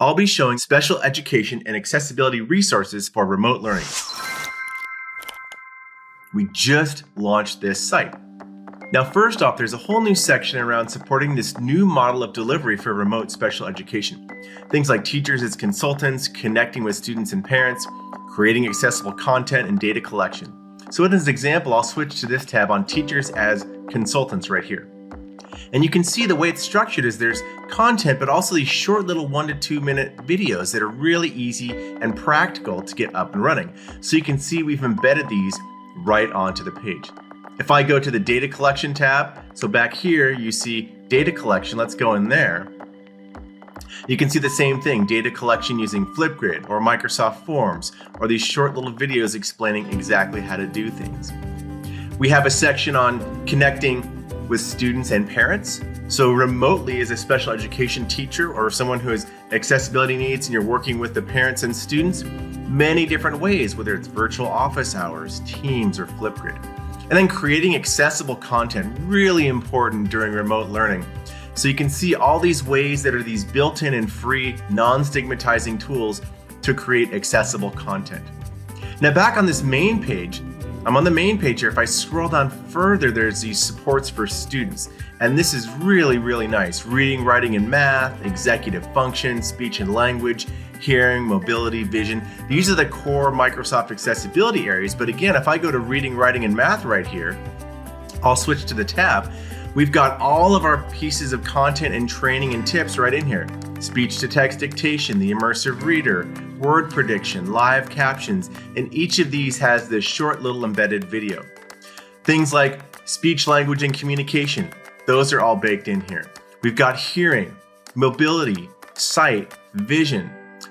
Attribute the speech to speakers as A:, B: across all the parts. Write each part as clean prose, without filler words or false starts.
A: I'll be showing special education and accessibility resources for remote learning. We just launched this site. Now, first off, there's a whole new section around supporting this new model of delivery for remote special education. Things like teachers as consultants, connecting with students and parents, creating accessible content, and data collection. So as an example, I'll switch to this tab on teachers as consultants right here. And you can see the way it's structured is there's content, but also these short little 1 to 2 minute videos that are really easy and practical to get up and running. So you can see we've embedded these right onto the page. If I go to the data collection tab, so back here you see data collection, let's go in there. You can see the same thing, data collection using Flipgrid or Microsoft Forms, or these short little videos explaining exactly how to do things. We have a section on connecting with students and parents. So remotely as a special education teacher or someone who has accessibility needs and you're working with the parents and students, many different ways, whether it's virtual office hours, Teams, or Flipgrid. And then creating accessible content, really important during remote learning. So you can see all these ways that are these built-in and free, non-stigmatizing tools to create accessible content. Now back on this main page, I'm on the main page here. If I scroll down further, there's these supports for students. And this is really, really nice. Reading, writing, and math, executive function, speech and language, hearing, mobility, vision. These are the core Microsoft accessibility areas. But again, if I go to reading, writing, and math right here, I'll switch to the tab. We've got all of our pieces of content and training and tips right in here. Speech to text dictation, the immersive reader, word prediction, live captions, and each of these has this short little embedded video. Things like speech, language, and communication, those are all baked in here. We've got hearing, mobility, sight, vision.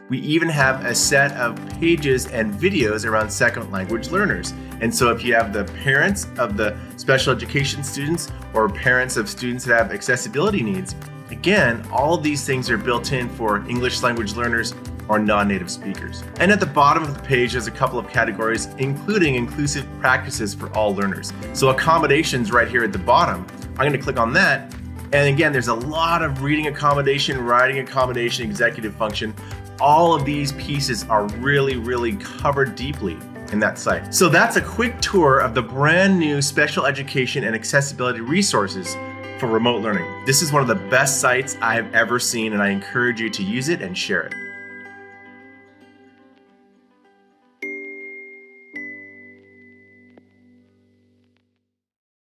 A: We even have a set of pages and videos around second language learners. And so if you have the parents of the special education students or parents of students that have accessibility needs, again, all of these things are built in for English language learners or non-native speakers. And at the bottom of the page, there's a couple of categories, including inclusive practices for all learners. So accommodations right here at the bottom, I'm going to click on that. And again, there's a lot of reading accommodation, writing accommodation, executive function. All of these pieces are really, really covered deeply in that site. So that's a quick tour of the brand new special education and accessibility resources for remote learning. This is one of the best sites I have ever seen, and I encourage you to use it and share it.